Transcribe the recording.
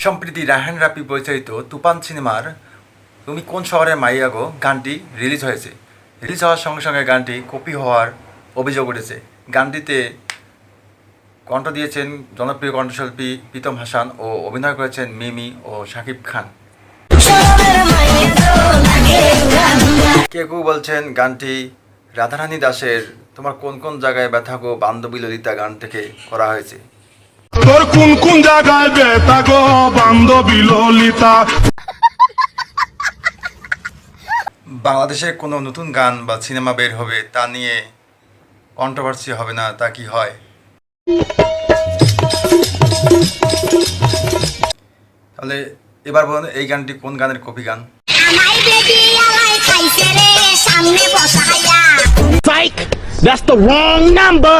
সম্প্রতি রায়হান রাফি পরিচালিত তুফান সিনেমার তুমি কোন শহরের মাইয়া গো গানটি রিলিজ হয়েছে। রিলিজ হওয়ার সঙ্গে সঙ্গে গানটি কপি হওয়ার অভিযোগ উঠেছে। গানটিতে কণ্ঠ দিয়েছেন জনপ্রিয় কণ্ঠশিল্পী প্রীতম হাসান ও অভিনয় করেছেন মিমি ও শাকিব খান। কেউ কেউ বলছেন গানটি রাধারানী দাসের তোমার কোন কোন জায়গায় ব্যথা গো বান্ধবী ললিতা গান থেকে করা হয়েছে। তোর কোন কোন জায়গায় ব্যথা গো বান্ধবী ললিতা। বাংলাদেশের কোনো নতুন গান বা সিনেমা বের হবে তা নিয়ে কন্ট্রোভার্সি হবে না, তা কি হয়? তাহলে এবার বলুন এই গানটি কোন গানের কপি গান? Psych! That's the wrong number!